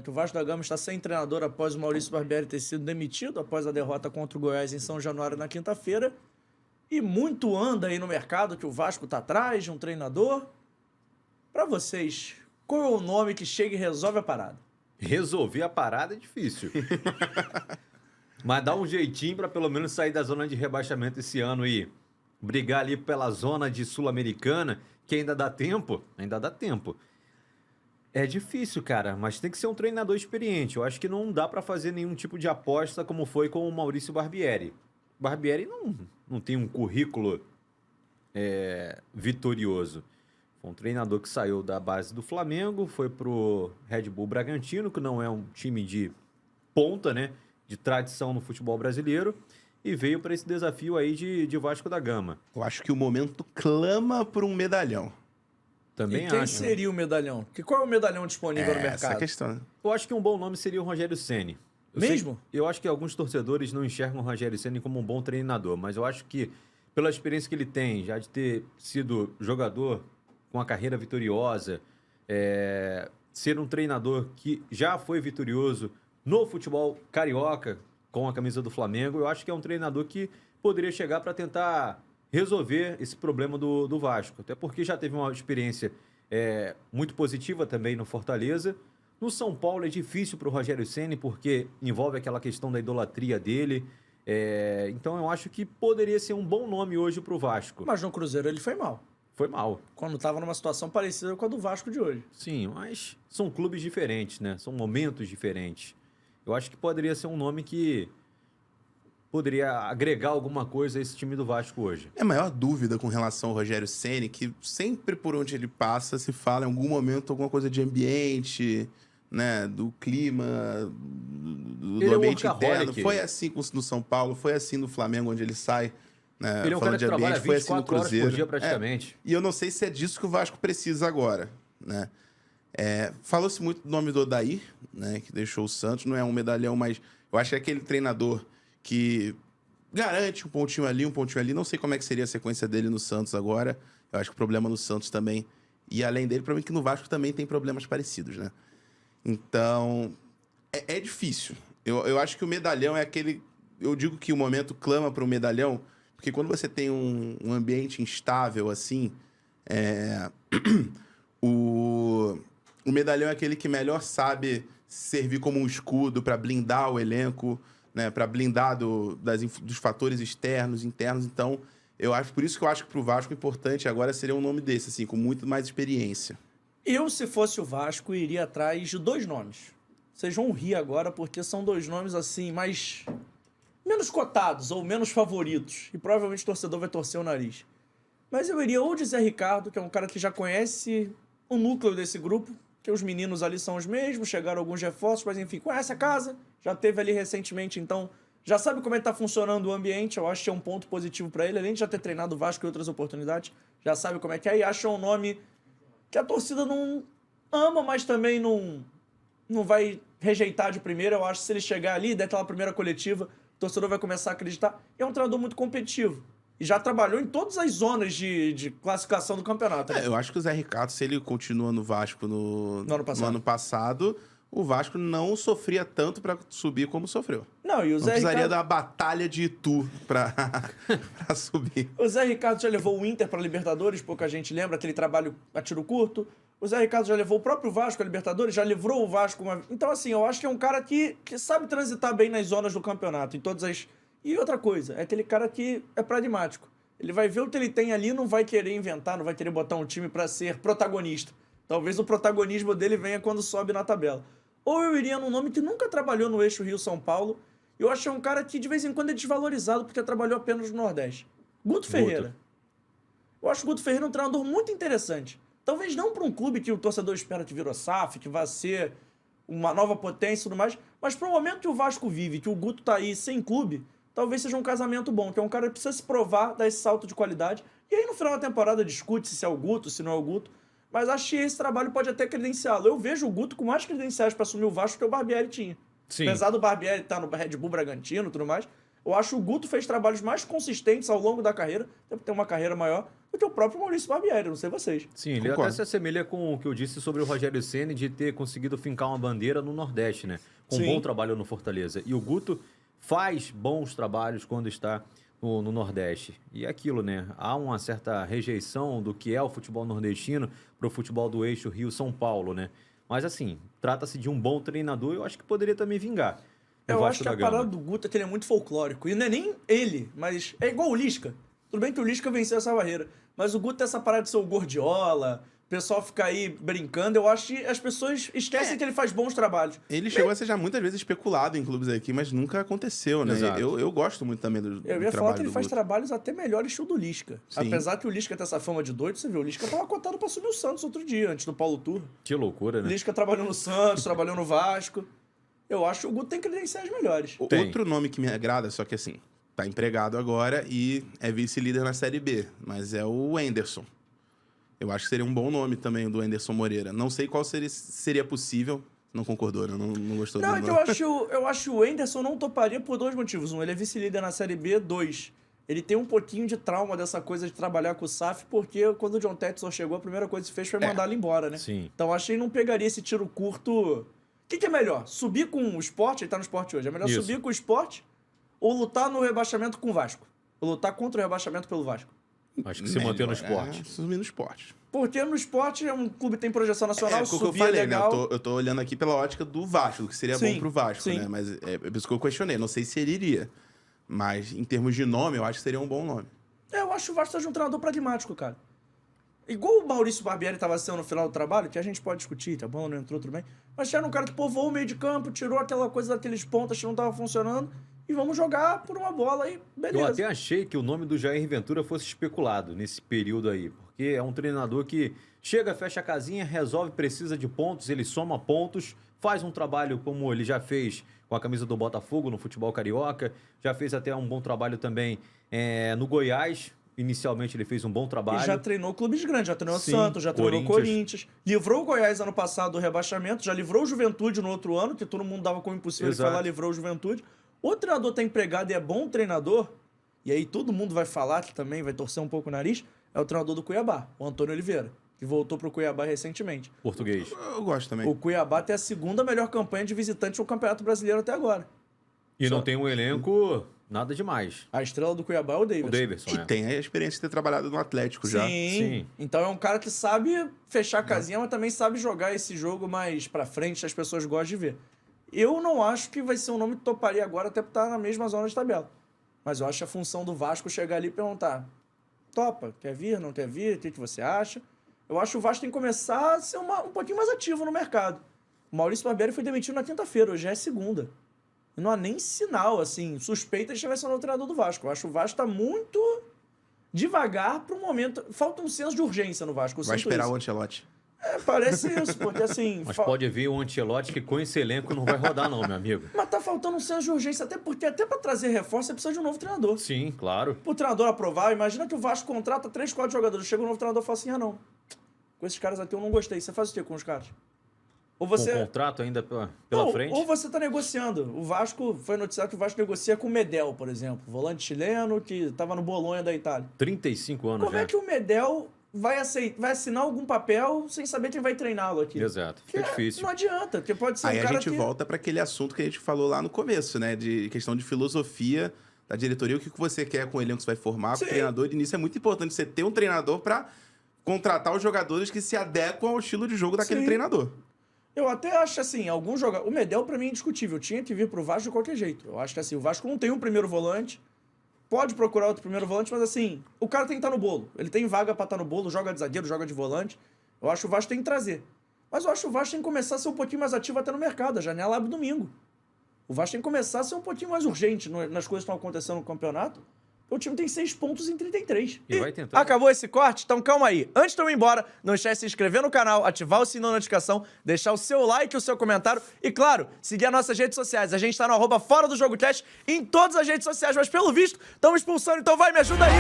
Que o Vasco da Gama está sem treinador após o Maurício Barbieri ter sido demitido após a derrota contra o Goiás em São Januário na quinta-feira. E muito anda aí no mercado que o Vasco está atrás de um treinador. Para vocês, qual é o nome que chega e resolve a parada? Resolver a parada é difícil. Mas dá um jeitinho para pelo menos sair da zona de rebaixamento esse ano e brigar ali pela zona de Sul-Americana, que ainda dá tempo. Ainda dá tempo. É difícil, cara, mas tem que ser um treinador experiente. Eu acho que não dá para fazer nenhum tipo de aposta como foi com o Maurício Barbieri. Barbieri não tem um currículo vitorioso. Foi um treinador que saiu da base do Flamengo, foi pro Red Bull Bragantino, que não é um time de ponta, né? De tradição no futebol brasileiro, e veio para esse desafio aí de Vasco da Gama. Eu acho que o momento clama por um medalhão. Também e quem acho. seria o medalhão? Qual é o medalhão disponível no mercado? Essa é a questão, né? Eu acho que um bom nome seria o Rogério Ceni. Mesmo? Eu acho que alguns torcedores não enxergam o Rogério Ceni como um bom treinador, mas eu acho que, pela experiência que ele tem, já de ter sido jogador com uma carreira vitoriosa, ser um treinador que já foi vitorioso no futebol carioca com a camisa do Flamengo, eu acho que é um treinador que poderia chegar para tentar resolver esse problema do Vasco. Até porque já teve uma experiência muito positiva também no Fortaleza. No São Paulo é difícil para o Rogério Ceni porque envolve aquela questão da idolatria dele. Então eu acho que poderia ser um bom nome hoje para o Vasco. Mas no Cruzeiro ele foi mal. Foi mal. Quando estava numa situação parecida com a do Vasco de hoje. Sim, mas são clubes diferentes, né? São momentos diferentes. Eu acho que poderia ser um nome que poderia agregar alguma coisa a esse time do Vasco hoje. É a maior dúvida com relação ao Rogério Ceni, que sempre por onde ele passa se fala em algum momento alguma coisa de ambiente, né, do clima, do ambiente interno. Foi assim no São Paulo, foi assim no Flamengo, onde ele sai, né, ele é um cara que trabalha 24 horas por dia praticamente. E eu não sei se é disso que o Vasco precisa agora, né? Falou-se muito do nome do Odair, né, que deixou o Santos, não é um medalhão, mas eu acho que é aquele treinador que garante um pontinho ali. Não sei como é que seria a sequência dele no Santos agora. Eu acho que o problema no Santos também, e além dele, para mim que no Vasco também tem problemas parecidos, né? Então, é difícil. Eu acho que o medalhão é aquele... Eu digo que o momento clama para o medalhão, porque quando você tem um ambiente instável assim, o medalhão é aquele que melhor sabe servir como um escudo para blindar o elenco, né, para blindar dos fatores externos, internos. Então, por isso que eu acho que para o Vasco o importante agora seria um nome desse, assim, com muito mais experiência. Eu, se fosse o Vasco, iria atrás de 2 nomes. Vocês vão rir agora, porque são 2 nomes, assim, menos cotados ou menos favoritos. E provavelmente o torcedor vai torcer o nariz. Mas eu iria ou de Zé Ricardo, que é um cara que já conhece o núcleo desse grupo, que os meninos ali são os mesmos, chegaram alguns reforços, mas enfim, conhece a casa, já teve ali recentemente, então já sabe como é que tá funcionando o ambiente. Eu acho que é um ponto positivo para ele, além de já ter treinado o Vasco em outras oportunidades, já sabe como é que é, e acha um nome que a torcida não ama, mas também não vai rejeitar de primeira. Eu acho que se ele chegar ali, der aquela primeira coletiva, o torcedor vai começar a acreditar. E é um treinador muito competitivo. E já trabalhou em todas as zonas de classificação do campeonato. Né? Eu acho que o Zé Ricardo, se ele continua no Vasco no ano passado, o Vasco não sofria tanto para subir como sofreu. Não, e o Zé precisaria Ricardo... da batalha de Itu para subir. O Zé Ricardo já levou o Inter para Libertadores, pouca gente lembra, aquele trabalho a tiro curto. O Zé Ricardo já levou o próprio Vasco a Libertadores, já livrou o Vasco Então, assim, eu acho que é um cara que sabe transitar bem nas zonas do campeonato, em todas as... E outra coisa, é aquele cara que é pragmático. Ele vai ver o que ele tem ali, não vai querer inventar, não vai querer botar um time para ser protagonista. Talvez o protagonismo dele venha quando sobe na tabela. Ou eu iria num nome que nunca trabalhou no eixo Rio-São Paulo. Eu acho que é um cara que de vez em quando é desvalorizado porque trabalhou apenas no Nordeste. Guto Ferreira. Eu acho o Guto Ferreira um treinador muito interessante. Talvez não para um clube que o torcedor espera que virou SAF, que vai ser uma nova potência e tudo mais, mas para o momento que o Vasco vive, que o Guto tá aí sem clube, talvez seja um casamento bom, que é um cara que precisa se provar, dar esse salto de qualidade. E aí no final da temporada discute-se se é o Guto, se não é o Guto. Mas acho que esse trabalho pode até credenciá-lo. Eu vejo o Guto com mais credenciais para assumir o Vasco que o Barbieri tinha. Sim. Apesar do Barbieri estar no Red Bull Bragantino e tudo mais, eu acho que o Guto fez trabalhos mais consistentes ao longo da carreira, até por ter uma carreira maior, do que o próprio Maurício Barbieri, não sei vocês. Sim, ele Concordo. até se assemelha com o que eu disse sobre o Rogério Ceni de ter conseguido fincar uma bandeira no Nordeste, né? Com um Sim. bom trabalho no Fortaleza. E o Guto faz bons trabalhos quando está no Nordeste. E é aquilo, né? Há uma certa rejeição do que é o futebol nordestino para o futebol do eixo Rio-São Paulo, né? Mas assim, trata-se de um bom treinador e eu acho que poderia também vingar. no Eu Vasco acho que da a Gama. parada do Guto é que ele é muito folclórico. E não é nem ele, mas é igual o Lisca. Tudo bem que o Lisca venceu essa barreira. Mas o Guto tem essa parada de ser o Gordiola, o pessoal fica aí brincando. Eu acho que as pessoas esquecem que ele faz bons trabalhos. Ele chegou a ser já muitas vezes especulado em clubes aqui, mas nunca aconteceu, né? Exato. Eu gosto muito também do Eu ia falar trabalho que ele do faz Guto. trabalhos até melhores que o do Lisca. Sim. Apesar que o Lisca tem essa fama de doido, você viu, o Lisca tava cotado pra assumir o Santos outro dia, antes do Paulo Turra. Que loucura, O né? Lisca trabalhou no Santos, trabalhou no Vasco. Eu acho que o Guto tem credenciais melhores. Tem. Outro nome que me agrada, só que assim, tá empregado agora e é vice-líder na Série B, mas é o Enderson. Eu acho que seria um bom nome também, o do Enderson Moreira. Não sei qual seria possível. Não concordou, né? Não gostou Não, do é que nome. eu acho que o Enderson não toparia por dois motivos. Um, ele é vice-líder na Série B. Dois, ele tem um pouquinho de trauma dessa coisa de trabalhar com o SAF, porque quando o John Tetson chegou, a primeira coisa que fez foi mandar ele embora, né? Sim. Então acho que ele não pegaria esse tiro curto. O que é melhor? Subir com o Sport? Ele tá no Sport hoje. É melhor Isso. subir com o Sport ou lutar no rebaixamento com o Vasco? Ou lutar contra o rebaixamento pelo Vasco? Acho que se manter no esporte. Subir no esporte. Porque no Sport é um clube que tem projeção nacional, É o que eu subir falei, é legal. né? Eu tô olhando aqui pela ótica do Vasco, do que seria Sim, bom pro Vasco, sim. né? Mas é por isso que eu questionei. Não sei se ele iria. Mas em termos de nome, eu acho que seria um bom nome. Eu acho o Vasco seja um treinador pragmático, cara. Igual o Maurício Barbieri estava sendo no final do trabalho, que a gente pode discutir, tá bom, não entrou, tudo bem. Mas era um cara que povoou o meio de campo, tirou aquela coisa daqueles pontas que não tava funcionando e vamos jogar por uma bola aí, Eu beleza. até achei que o nome do Jair Ventura fosse especulado nesse período aí, porque é um treinador que chega, fecha a casinha, resolve, precisa de pontos, ele soma pontos, faz um trabalho como ele já fez com a camisa do Botafogo no futebol carioca, já fez até um bom trabalho também no Goiás. Inicialmente ele fez um bom trabalho. E já treinou clubes grandes, já treinou Sim, Santos, já treinou Corinthians. Corinthians. Livrou o Goiás ano passado do rebaixamento, já livrou o Juventude no outro ano, que todo mundo dava como impossível, ele foi Exato. lá, livrou o Juventude. O treinador tá empregado e é bom treinador, e aí todo mundo vai falar que também vai torcer um pouco o nariz, é o treinador do Cuiabá, o Antônio Oliveira, que voltou pro Cuiabá recentemente. Português. Eu gosto também. O Cuiabá tem a segunda melhor campanha de visitante no Campeonato Brasileiro até agora. E Só- não tem um elenco nada demais. A estrela do Cuiabá é o Davidson. O Davidson, E né? tem a experiência de ter trabalhado no Atlético já. Sim. Então é um cara que sabe fechar a casinha, mas também sabe jogar esse jogo mais pra frente, as pessoas gostam de ver. Eu não acho que vai ser um nome que toparia agora, até por estar na mesma zona de tabela. Mas eu acho a função do Vasco chegar ali e perguntar: topa, quer vir, não quer vir, o que você acha? Eu acho que o Vasco tem que começar a ser um pouquinho mais ativo no mercado. O Maurício Barbieri foi demitido na quinta-feira, hoje já é segunda. E não há nem sinal, assim, suspeita de que vai ser o novo treinador do Vasco. Eu acho que o Vasco tá muito devagar para um momento. Falta um senso de urgência no Vasco. eu Vai sinto esperar isso. o Ancelotti. Parece isso, porque assim. Mas pode vir o Ancelotti que com esse elenco não vai rodar não, meu amigo. Mas tá faltando um senso de urgência, até porque até pra trazer reforço você precisa de um novo treinador. Sim, claro. Pro treinador aprovar, imagina que o Vasco contrata 3, 4 jogadores, chega um novo treinador e fala assim: ah, não. Com esses caras aqui eu não gostei. Você faz o quê com os caras? Ou Com você. o contrato ainda pela Não, frente. Ou você tá negociando. O Vasco, foi noticiado que o Vasco negocia com o Medel, por exemplo. Volante chileno que tava no Bolonha da Itália. 35 anos Como já. é que o Medel vai assinar algum papel sem saber quem vai treiná-lo aqui? Exato. Fica Porque difícil. é Não adianta, porque pode ser Aí um a cara gente que... volta para aquele assunto que a gente falou lá no começo, né? De questão de filosofia da diretoria, o que você quer com o elenco que você vai formar, com Sim. o treinador. E nisso é muito importante você ter um treinador para contratar os jogadores que se adequam ao estilo de jogo daquele Sim. treinador. Eu até acho assim, alguns jogadores... O Medel, pra mim, é indiscutível. Tinha que vir pro Vasco de qualquer jeito. Eu acho que assim, o Vasco não tem um primeiro volante. Pode procurar outro primeiro volante, mas assim, o cara tem que estar no bolo. Ele tem vaga pra estar no bolo, joga de zagueiro, joga de volante. Eu acho que o Vasco tem que trazer. Mas eu acho que o Vasco tem que começar a ser um pouquinho mais ativo até no mercado. A janela abre domingo. O Vasco tem que começar a ser um pouquinho mais urgente nas coisas que estão acontecendo no campeonato. O time tem 6 pontos em 33. E vai tentando. Acabou esse corte? Então calma aí. Antes de eu ir embora, não esquece de se inscrever no canal, ativar o sininho da notificação, deixar o seu like e o seu comentário e, claro, seguir as nossas redes sociais. A gente tá no @Fora do Jogo Teste em todas as redes sociais, mas pelo visto, estamos expulsando, então vai, me ajuda aí!